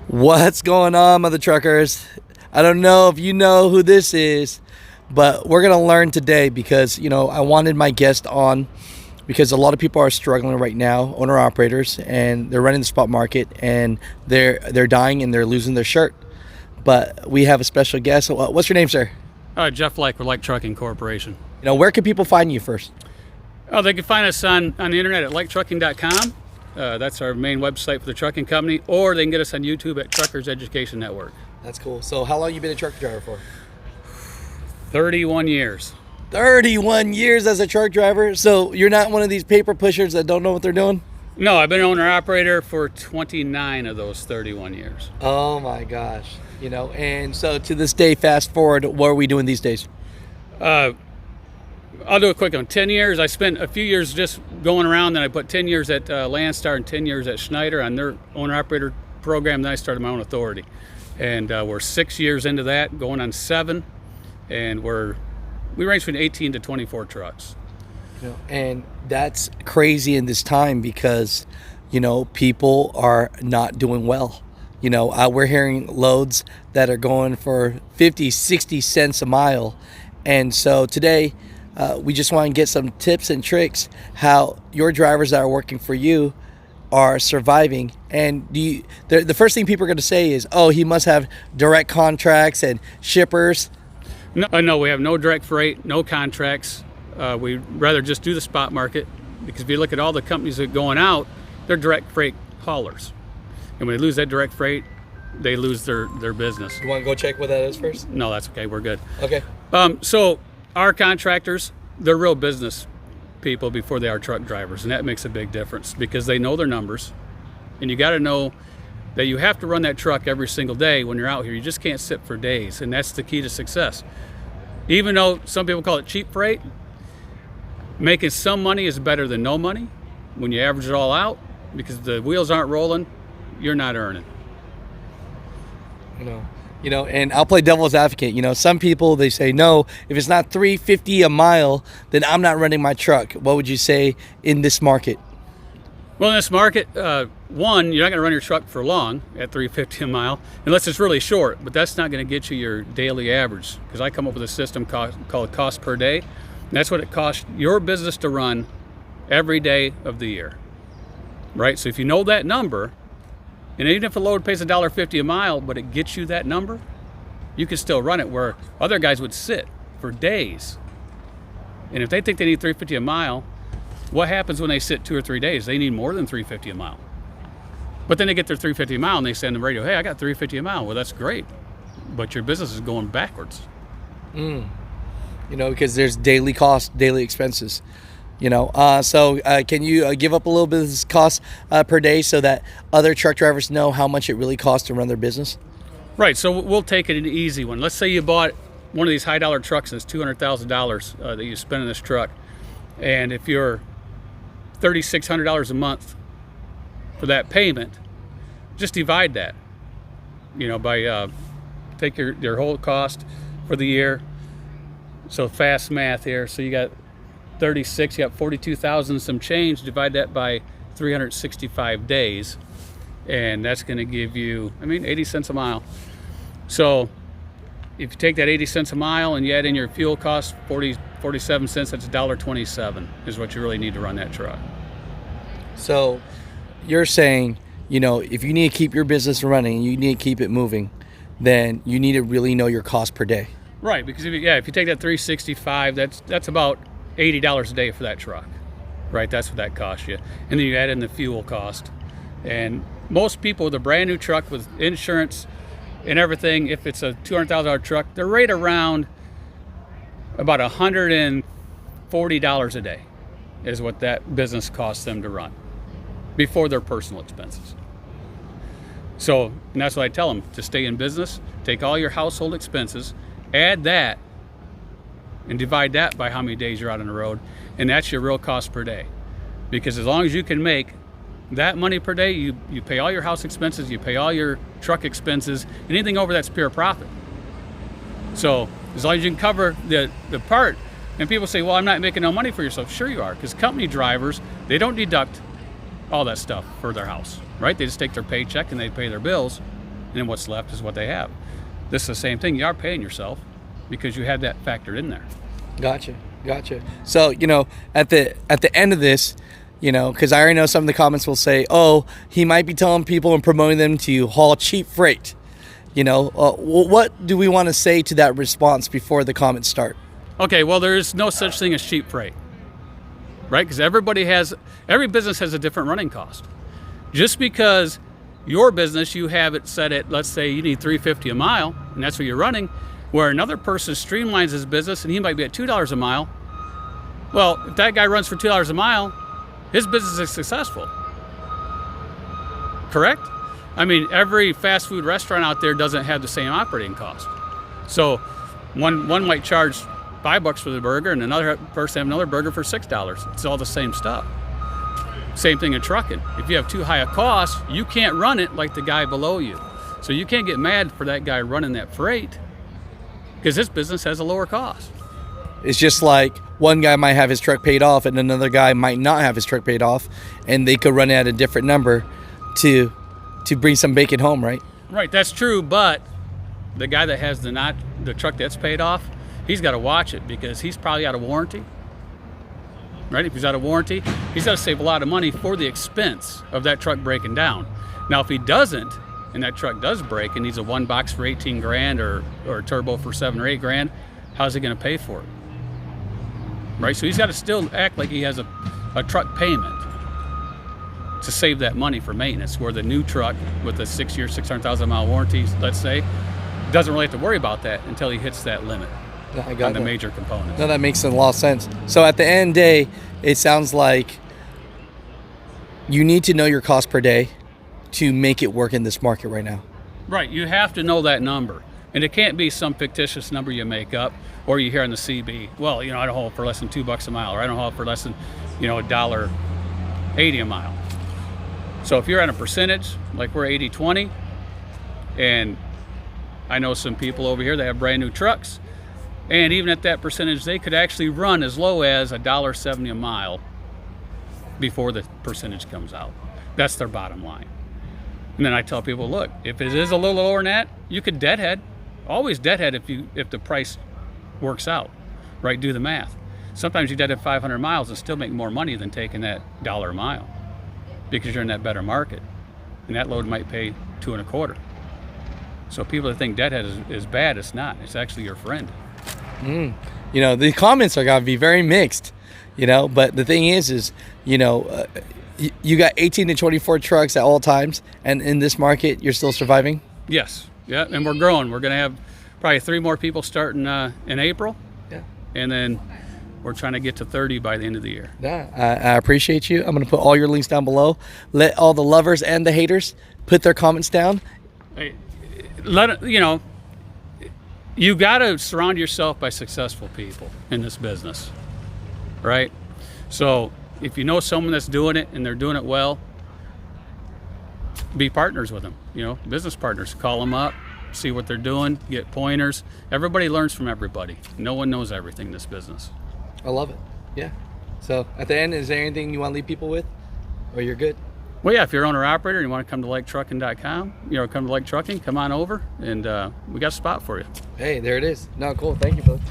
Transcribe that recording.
What's going on, mother truckers? I don't know if you know who this is, but we're going to learn today because, I wanted my guest on because a lot of people are struggling right now, owner operators, and they're running the spot market and they're dying and they're losing their shirt. But we have a special guest. What's your name, sir? Jeff Like, with Like Trucking Corporation. Where can people find you first? Oh, they can find us on the internet at liketrucking.com. That's our main website for the trucking company, or they can get us on YouTube at Truckers Education Network. That's cool. So how long you been a truck driver for? 31 years. 31 years as a truck driver? So you're not one of these paper pushers that don't know what they're doing? No, I've been owner-operator for 29 of those 31 years. Oh my gosh. And so to this day, fast forward, what are we doing these days? I'll do a quick one. 10 years, I spent a few years just going around, then I put 10 years at Landstar and 10 years at Schneider on their owner-operator program. Then I started my own authority. And we're 6 years into that, going on 7, and we range between 18 to 24 trucks. And that's crazy in this time because, people are not doing well. We're hearing loads that are going for 50, 60 cents a mile. And so today, we just want to get some tips and tricks how your drivers that are working for you are surviving. And the first thing people are going to say is, oh, he must have direct contracts and shippers. No, we have no direct freight, no contracts. We'd rather just do the spot market, because if you look at all the companies that are going out, they're direct freight haulers. And when they lose that direct freight, they lose their business. You want to go check what that is first? No, that's okay. We're good. Okay. So our contractors, they're real business people before they are truck drivers, and that makes a big difference because they know their numbers. And you got to know that you have to run that truck every single day when you're out here. You just can't sit for days, and that's the key to success. Even though some people call it cheap freight, making some money is better than no money when you average it all out, because the wheels aren't rolling, you're not earning. And I'll play devil's advocate. Some people, they say, no, if it's not $3.50 a mile, then I'm not running my truck. What would you say in this market? Well, in this market, one, you're not going to run your truck for long at $3.50 a mile, unless it's really short, but that's not going to get you your daily average, because I come up with a system called cost per day. And that's what it costs your business to run every day of the year, right? So if you know that number, and even if a load pays $1.50 a mile, but it gets you that number, you can still run it, where other guys would sit for days. And if they think they need $3.50 a mile, what happens when they sit 2 or 3 days? They need more than $3.50 a mile. But then they get their $3.50 a mile and they say on the radio, hey, I got $3.50 a mile. Well, that's great, but your business is going backwards. Because there's daily costs, daily expenses. So can you give up a little bit of this cost per day so that other truck drivers know how much it really costs to run their business? Right, so we'll take it an easy one. Let's say you bought one of these high dollar trucks and it's $200,000 that you spend in this truck. And if you're $3,600 a month for that payment, just divide that, by take your whole cost for the year. So fast math here. So you got 36, you got 42,000 some change, divide that by 365 days, and that's going to give you 80 cents a mile. So if you take that 80 cents a mile and you add in your fuel cost, 47 cents, that's $1.27 is what you really need to run that truck. So you're saying, if you need to keep your business running, you need to keep it moving, then you need to really know your cost per day. Right, because if you take that 365, that's about $80 a day for that truck, right? That's what that costs you. And then you add in the fuel cost. And most people with a brand new truck with insurance and everything, if it's a $200,000 truck, they're right around about $140 a day is what that business costs them to run before their personal expenses. So, and that's what I tell them, to stay in business, take all your household expenses, add that, and divide that by how many days you're out on the road, and that's your real cost per day. Because as long as you can make that money per day, you pay all your house expenses, you pay all your truck expenses, and anything over that's pure profit. So as long as you can cover the part, and people say, well, I'm not making no money for yourself. Sure you are, because company drivers, they don't deduct all that stuff for their house, right? They just take their paycheck and they pay their bills. and then what's left is what they have. This is the same thing. You are paying yourself because you had that factored in there. Gotcha. So, at the end of this, because I already know some of the comments will say, oh, he might be telling people and promoting them to haul cheap freight. What do we want to say to that response before the comments start? Okay, well, there's no such thing as cheap freight, right? Because every business has a different running cost. Just because your business, you have it set at, let's say you need $3.50 a mile, and that's what you're running, where another person streamlines his business and he might be at $2 a mile. Well, if that guy runs for $2 a mile, his business is successful. Correct? I mean, every fast food restaurant out there doesn't have the same operating cost. So one might charge $5 for the burger and another person have another burger for $6. It's all the same stuff. Same thing in trucking. If you have too high a cost, you can't run it like the guy below you. So you can't get mad for that guy running that freight because his business has a lower cost. It's just like one guy might have his truck paid off and another guy might not have his truck paid off, and they could run it at a different number to bring some bacon home, right? Right, that's true, but the guy that has the truck that's paid off, he's got to watch it because he's probably out of warranty. Right? If he's out of warranty, he's got to save a lot of money for the expense of that truck breaking down. Now, if he doesn't, and that truck does break and needs a one box for 18 grand or a turbo for 7 or 8 grand, how's he going to pay for it? Right? So he's got to still act like he has a truck payment to save that money for maintenance, where the new truck with a 6-year, 600,000 mile warranty, let's say, doesn't really have to worry about that until he hits that limit on the major components. No, that makes a lot of sense. So at the end of the day, it sounds like you need to know your cost per day to make it work in this market right now. Right, you have to know that number. And it can't be some fictitious number you make up or you hear on the CB. Well, I don't haul for less than $2 a mile, or I don't haul for less than, $1.80 a mile. So if you're at a percentage, like we're 80-20, and I know some people over here that have brand new trucks, and even at that percentage, they could actually run as low as $1.70 a mile before the percentage comes out. That's their bottom line. And then I tell people, look, if it is a little lower than that, you could deadhead. Always deadhead if the price works out, right? Do the math. Sometimes you deadhead 500 miles and still make more money than taking that $1 a mile because you're in that better market. And that load might pay $2.25. So people that think deadhead is bad, it's not. It's actually your friend. The comments are going to be very mixed, but the thing is, you got 18 to 24 trucks at all times, and in this market, you're still surviving? Yes. Yeah, and we're growing. We're going to have probably 3 more people starting in April. Yeah. And then we're trying to get to 30 by the end of the year. Yeah, I appreciate you. I'm going to put all your links down below. Let all the lovers and the haters put their comments down. Hey, you got to surround yourself by successful people in this business, right? So if you know someone that's doing it and they're doing it well, be partners with them, business partners. Call them up, see what they're doing, get pointers. Everybody learns from everybody. No one knows everything in this business. I love it. Yeah. So at the end, is there anything you want to leave people with, or you're good? Well, yeah, if you're owner operator and you want to come to LakeTrucking.com, come to Lake Trucking, come on over, and we got a spot for you. Hey, there it is. No, cool. Thank you, brother.